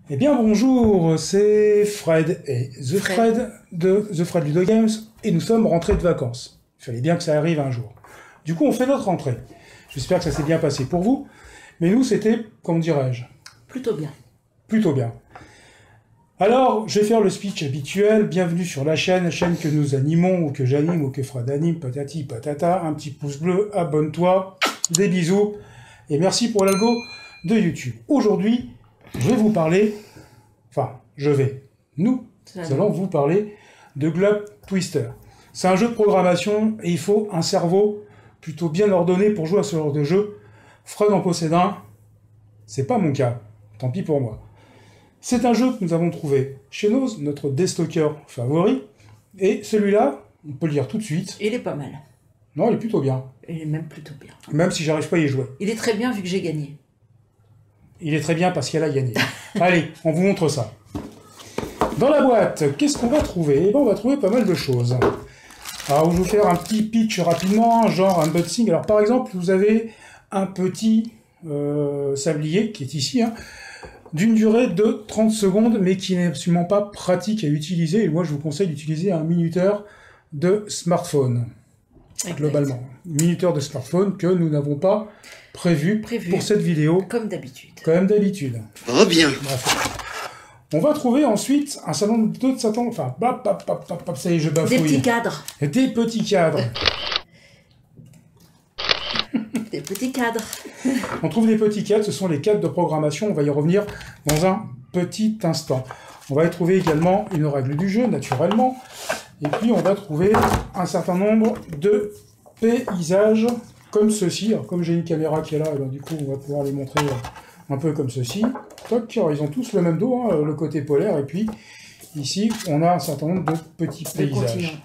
Eh bien bonjour, c'est Fred et The Fred de The Fred Ludo Games et nous sommes rentrés de vacances. Il fallait bien que ça arrive un jour. Du coup on fait notre rentrée. J'espère que ça s'est bien passé pour vous, mais nous c'était, comment dirais-je? Plutôt bien. Plutôt bien. Alors, je vais faire le speech habituel. Bienvenue sur la chaîne que nous animons, ou que j'anime, ou que Fred anime, patati patata. Un petit pouce bleu, abonne-toi, des bisous, et merci pour l'algo de YouTube. Aujourd'hui, je vais vous parler, nous allons vous parler de Globe Twister. C'est un jeu de programmation, et il faut un cerveau plutôt bien ordonné pour jouer à ce genre de jeu. Fred en possède un, c'est pas mon cas, tant pis pour moi. C'est un jeu que nous avons trouvé chez Noz, notre destalker favori, et celui-là, on peut le dire tout de suite. Il est pas mal. Non, il est plutôt bien. Il est même plutôt bien. Même si j'arrive pas à y jouer. Il est très bien vu que j'ai gagné. Il est très bien parce qu'elle a gagné. Allez, on vous montre ça. Dans la boîte, qu'est-ce qu'on va trouver? Eh ben, on va trouver pas mal de choses. Alors, je vais vous faire un petit pitch rapidement, genre unboxing. Alors, par exemple, vous avez un petit sablier qui est ici, d'une durée de 30 secondes, mais qui n'est absolument pas pratique à utiliser. Et moi, je vous conseille d'utiliser un minuteur de smartphone, globalement. Minuteur de smartphone que nous n'avons pas prévu pour cette vidéo. Comme d'habitude. Comme d'habitude. Oh bien. Bref. On va trouver ensuite un certain nombre d'autres... Enfin, ça y est, je bafouille. Des petits cadres. Des petits cadres. Des petits cadres. On trouve des petits cadres, ce sont les cadres de programmation, on va y revenir dans un petit instant. On va y trouver également une règle du jeu, naturellement, et puis on va trouver un certain nombre de paysages comme ceci. Alors, comme j'ai une caméra qui est là, et ben, du coup on va pouvoir les montrer un peu comme ceci. Toc, ils ont tous le même dos, le côté polaire, et puis ici on a un certain nombre de petits paysages.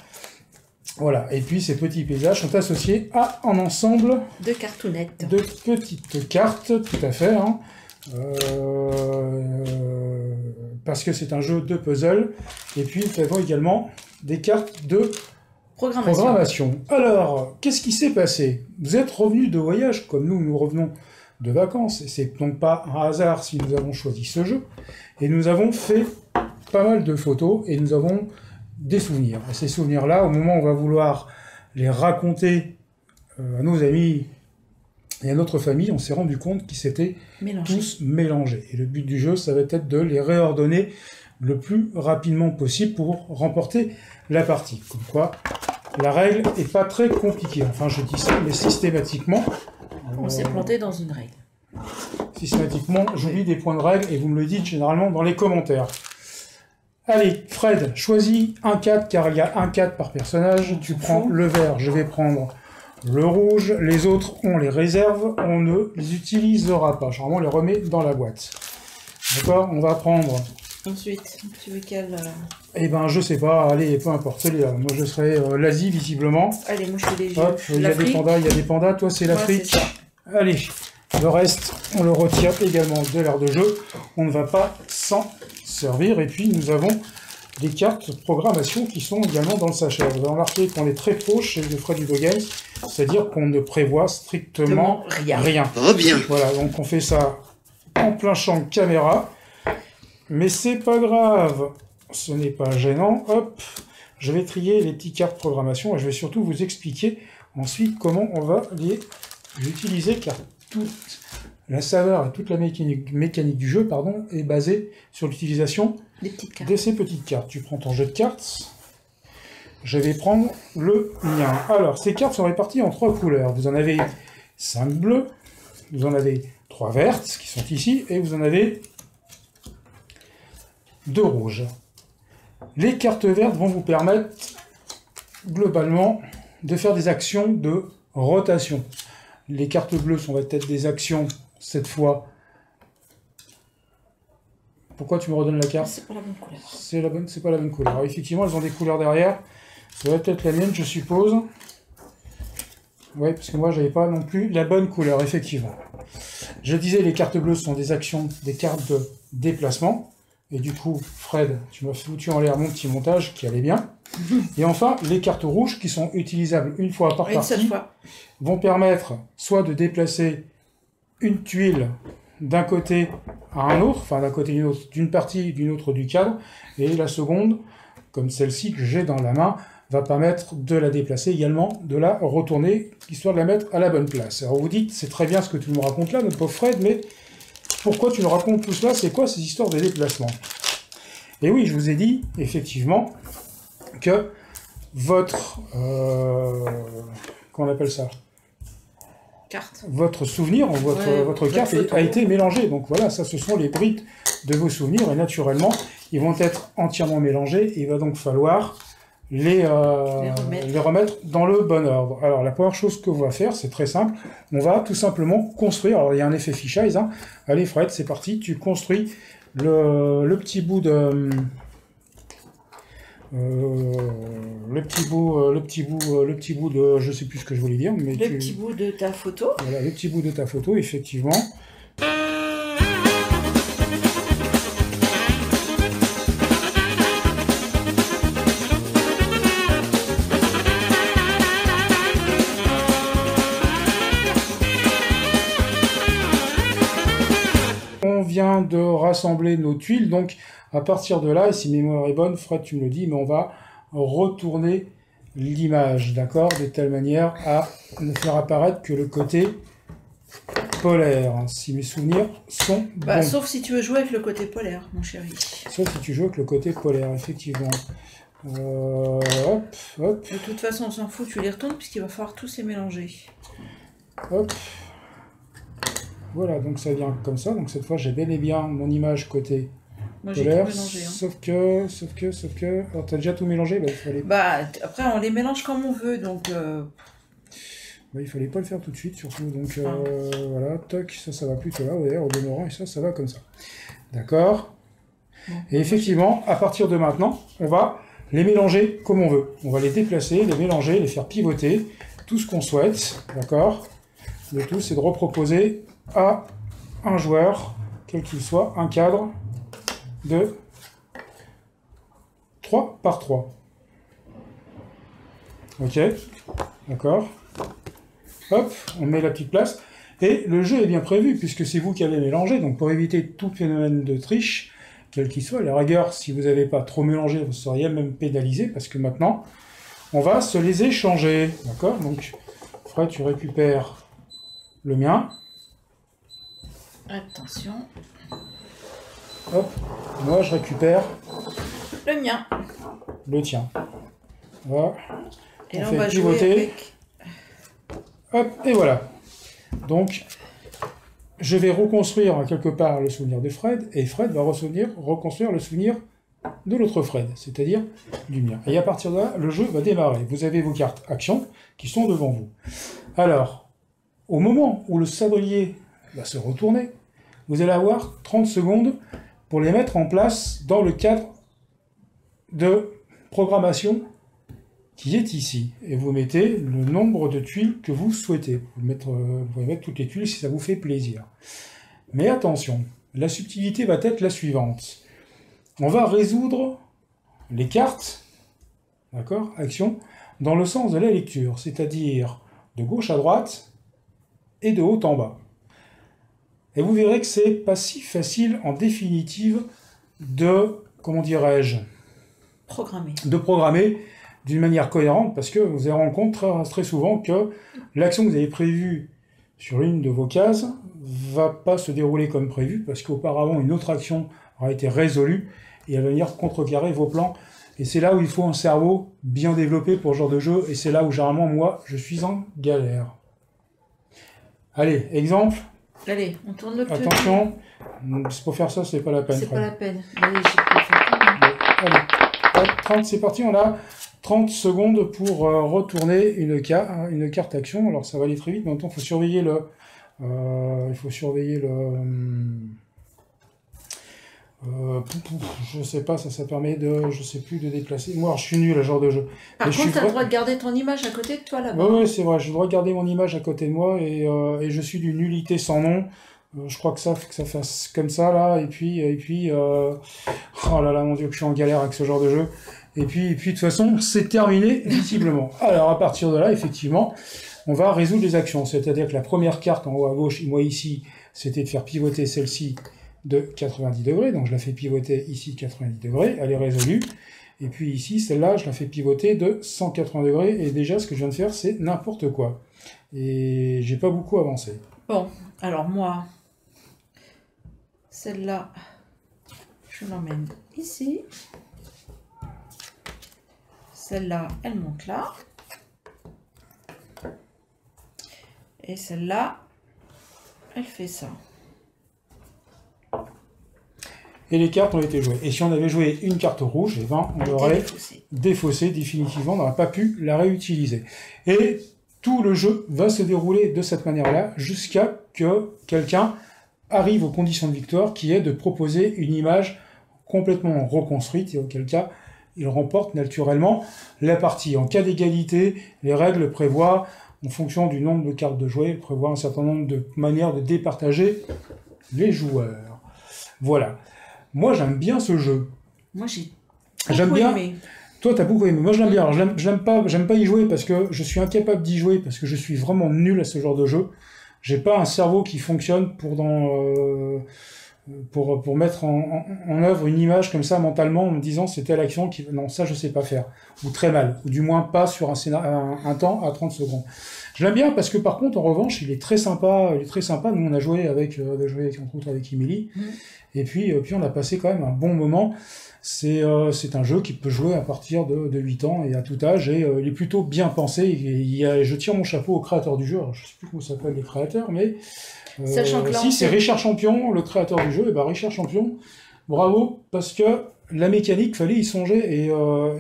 Voilà, et puis ces petits paysages sont associés à un ensemble de cartounettes. De petites cartes, tout à fait, parce que c'est un jeu de puzzle. Et puis nous avons également des cartes de programmation. Alors, qu'est-ce qui s'est passé? Vous êtes revenus de voyage, comme nous revenons de vacances, et c'est donc pas un hasard si nous avons choisi ce jeu. Et nous avons fait pas mal de photos, et nous avons des souvenirs. Et ces souvenirs-là, au moment où on va vouloir les raconter à nos amis et à notre famille, on s'est rendu compte qu'ils s'étaient tous mélangés. Et le but du jeu, ça va être de les réordonner le plus rapidement possible pour remporter la partie. Comme quoi, la règle est pas très compliquée. Enfin, je dis ça, mais systématiquement... On s'est planté dans une règle. Systématiquement, j'oublie des points de règle et vous me le dites généralement dans les commentaires. Allez, Fred, choisis un 4, car il y a un 4 par personnage. Tu prends le vert, je vais prendre le rouge. Les autres, on les réserve, on ne les utilisera pas. Généralement, on les remet dans la boîte. D'accord? On va prendre... Ensuite, tu veux quel... Eh ben, je sais pas, allez, peu importe, celui-là. Moi, je serai l'Asie, visiblement. Allez, moi, je suis les Hop, il y a des pandas, toi, c'est l'Afrique. Allez, le reste, on le retire également de l'aire de jeu. On ne va pas s'en servir. Et puis, nous avons des cartes de programmation qui sont également dans le sachet. Vous avez remarqué qu'on est très pro chez le Fred Ludo Games, c'est-à-dire qu'on ne prévoit strictement rien. Oh bien. Voilà, donc on fait ça en plein champ de caméra. Mais c'est pas grave, ce n'est pas gênant. Hop, je vais trier les petites cartes de programmation et je vais surtout vous expliquer ensuite comment on va les utiliser, car toute la saveur et toute la mécanique du jeu, est basée sur l'utilisation de ces petites cartes. Tu prends ton jeu de cartes, je vais prendre le mien. Alors, ces cartes sont réparties en 3 couleurs. Vous en avez 5 bleues, vous en avez 3 vertes, qui sont ici, et vous en avez 2 rouges. Les cartes vertes vont vous permettre, globalement, de faire des actions de rotation. Les cartes bleues sont peut-être des actions, cette fois... Pourquoi tu me redonnes la carte? C'est pas la bonne couleur. C'est pas la bonne couleur. Alors, effectivement, elles ont des couleurs derrière. Ça va peut-être la mienne, je suppose. Oui, parce que moi, j'avais pas non plus la bonne couleur, effectivement. Je disais, les cartes bleues sont des actions, des cartes de déplacement. Et du coup, Fred, tu m'as foutu en l'air mon petit montage qui allait bien. Et enfin, les cartes rouges qui sont utilisables une fois par partie vont permettre soit de déplacer une tuile d'un côté à un autre, enfin d'un côté d'une autre, d'une partie d'une autre du cadre, et la seconde, comme celle-ci que j'ai dans la main, va permettre de la déplacer également, de la retourner, histoire de la mettre à la bonne place. Alors vous dites, c'est très bien ce que tu nous racontes là, notre pauvre Fred, mais pourquoi tu nous racontes tout cela? C'est quoi ces histoires de déplacement? Et oui, je vous ai dit, effectivement, que votre... comment on appelle ça? Carte. Votre souvenir, votre carte a été mélangé. Donc voilà, ça, ce sont les brides de vos souvenirs, et naturellement, ils vont être entièrement mélangés, et il va donc falloir les remettre dans le bon ordre. Alors, la première chose que va faire, c'est très simple, on va tout simplement construire, alors il y a un effet fisheye, hein. Allez Fred, c'est parti, tu construis le petit bout de... le petit bout de, je sais plus ce que je voulais dire, mais le petit bout de ta photo. Voilà, le petit bout de ta photo, effectivement. On vient de rassembler nos tuiles, donc à partir de là, et si mémoire est bonne, Fred, tu me le dis, mais on va retourner l'image, d'accord, de telle manière à ne faire apparaître que le côté polaire, hein, si mes souvenirs sont bons. Sauf si tu veux jouer avec le côté polaire, mon chéri. Sauf si tu joues avec le côté polaire, effectivement. Hop, hop. De toute façon, on s'en fout, tu les retournes, puisqu'il va falloir tous les mélanger. Hop. Voilà, donc ça vient comme ça. Donc cette fois, j'ai bel et bien mon image côté polaire. Mélangé, hein. Sauf que... Alors, t'as déjà tout mélangé? Bah, il fallait... après, on les mélange comme on veut, donc... Bah, il fallait pas le faire tout de suite, surtout. Donc, voilà, toc, ça va plutôt là, au demeurant, et ça va comme ça. D'accord. Bon, et effectivement, à partir de maintenant, on va les mélanger comme on veut. On va les déplacer, les mélanger, les faire pivoter, tout ce qu'on souhaite, d'accord. Le tout, c'est de reproposer à un joueur, quel qu'il soit, un cadre de 3 par 3. Ok, d'accord. Hop, on met la petite place. Et le jeu est bien prévu, puisque c'est vous qui avez mélangé. Donc pour éviter tout phénomène de triche, quel qu'il soit, à la rigueur, si vous n'avez pas trop mélangé, vous seriez même pénalisé, parce que maintenant, on va se les échanger. D'accord. Donc, Fred, tu récupères le mien. Attention. Hop, moi je récupère le mien. Le tien. Voilà. Et là, on va pivoter. Avec... Hop, et voilà. Donc, je vais reconstruire quelque part le souvenir de Fred, et Fred va reconstruire le souvenir de l'autre Fred, c'est-à-dire du mien. Et à partir de là, le jeu va démarrer. Vous avez vos cartes actions qui sont devant vous. Alors, au moment où le sablier va se retourner, vous allez avoir 30 secondes pour les mettre en place dans le cadre de programmation qui est ici. Et vous mettez le nombre de tuiles que vous souhaitez. Vous pouvez mettre toutes les tuiles si ça vous fait plaisir. Mais attention, la subtilité va être la suivante. On va résoudre les cartes, d'accord, action, dans le sens de la lecture, c'est-à-dire de gauche à droite et de haut en bas. Et vous verrez que c'est pas si facile en définitive de, comment dirais-je, de programmer d'une manière cohérente, parce que vous allez rendre compte très souvent que l'action que vous avez prévue sur une de vos cases va pas se dérouler comme prévu, parce qu'auparavant une autre action aura été résolue et elle va venir contrecarrer vos plans. Et c'est là où il faut un cerveau bien développé pour ce genre de jeu, et c'est là où généralement moi je suis en galère. Allez, exemple. Allez, on tourne le truc. Attention, pour faire ça, c'est pas la peine. C'est pas la peine. Allez, j'ai pas fait. Allez, 30, c'est parti, on a 30 secondes pour retourner une carte action. Alors ça va aller très vite, mais en même temps, il faut surveiller le... je sais pas, ça permet de... Je sais plus, de déplacer. Moi, je suis nul à ce genre de jeu. Par contre, tu as le droit de garder ton image à côté de toi, là-bas. Oui, c'est vrai, je dois garder mon image à côté de moi, et je suis d'une nullité sans nom. Je crois que ça fasse comme ça, là, et puis oh là là, mon Dieu, que je suis en galère avec ce genre de jeu. Et puis de toute façon, c'est terminé, visiblement. Alors, à partir de là, effectivement, on va résoudre les actions. C'est-à-dire que la première carte en haut à gauche, moi ici, c'était de faire pivoter celle-ci de 90 degrés. Donc je la fais pivoter ici de 90 degrés, elle est résolue. Et puis ici, celle-là, je la fais pivoter de 180 degrés. Et déjà, ce que je viens de faire, c'est n'importe quoi. Et j'ai pas beaucoup avancé. Bon, alors moi, celle-là, je l'emmène ici. Celle-là, elle monte là. Et celle-là, elle fait ça. Et les cartes ont été jouées. Et si on avait joué une carte rouge, eh ben, on l'aurait défaussée définitivement, on n'aurait pas pu la réutiliser. Et tout le jeu va se dérouler de cette manière-là, jusqu'à que quelqu'un arrive aux conditions de victoire, qui est de proposer une image complètement reconstruite, et auquel cas, il remporte naturellement la partie. En cas d'égalité, les règles prévoient, en fonction du nombre de cartes de jouer, prévoient un certain nombre de manières de départager les joueurs. Voilà. Moi, j'aime bien ce jeu. Moi, j'ai beaucoup aimé. Toi, t'as beaucoup aimé. Moi, je l'aime bien. Alors, j'aime pas y jouer parce que je suis incapable d'y jouer parce que je suis vraiment nul à ce genre de jeu. J'ai pas un cerveau qui fonctionne pour mettre en œuvre une image comme ça mentalement en me disant c'était l'action qui... Non, ça, je sais pas faire. Ou très mal. Ou du moins pas sur un temps à 30 secondes. Je l'aime bien parce que par contre, en revanche, il est très sympa. Il est très sympa. Nous, on a joué entre autres avec Émilie. Et puis on a passé quand même un bon moment. C'est un jeu qui peut jouer à partir de 8 ans et à tout âge, et il est plutôt bien pensé. Et je tire mon chapeau au créateur du jeu. Alors, je sais plus comment s'appellent les créateurs, mais si c'est Richard Champion, le créateur du jeu. Et ben Richard Champion, bravo, parce que la mécanique, fallait y songer,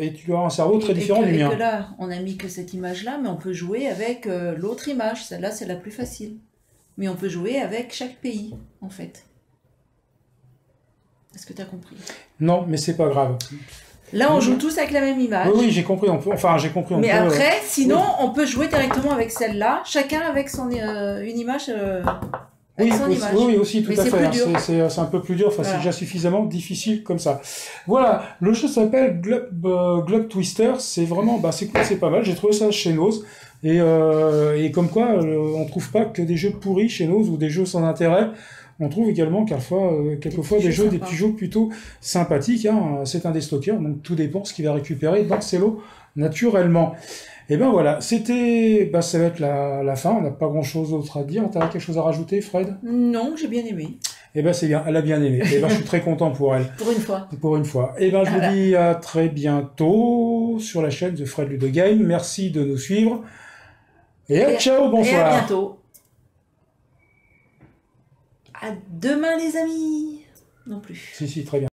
et tu as un cerveau très différent du mien. Et que là, on a mis que cette image-là, mais on peut jouer avec l'autre image. Celle-là, c'est la plus facile. Mais on peut jouer avec chaque pays, en fait. Est-ce que tu as compris? Non, mais c'est pas grave. Là, on joue tous avec la même image. Oui, j'ai compris. J'ai compris. Mais après, sinon, on peut jouer directement avec celle-là, chacun avec une image. Oui, aussi, tout à fait. C'est un peu plus dur. Enfin, voilà. C'est déjà suffisamment difficile comme ça. Voilà. Le jeu s'appelle Globe Twister. C'est vraiment, c'est cool, c'est pas mal. J'ai trouvé ça chez Nose. Et comme quoi, on trouve pas que des jeux pourris chez Nose ou des jeux sans intérêt. On trouve également quelquefois des petits jeux plutôt sympathiques. Hein. C'est un des stockers, donc tout dépend ce qu'il va récupérer dans ses lots naturellement. Et ben voilà, ça va être la fin. On n'a pas grand-chose d'autre à dire. T'as quelque chose à rajouter, Fred? Non, j'ai bien aimé. Et ben c'est bien, elle a bien aimé. Et ben je suis très content pour elle. Pour une fois. Pour une fois. Et ben je vous dis à très bientôt sur la chaîne de Fred Ludo Game. Merci de nous suivre. Et ciao, bonsoir. Et à bientôt. À demain, les amis. Non plus. Si, très bien.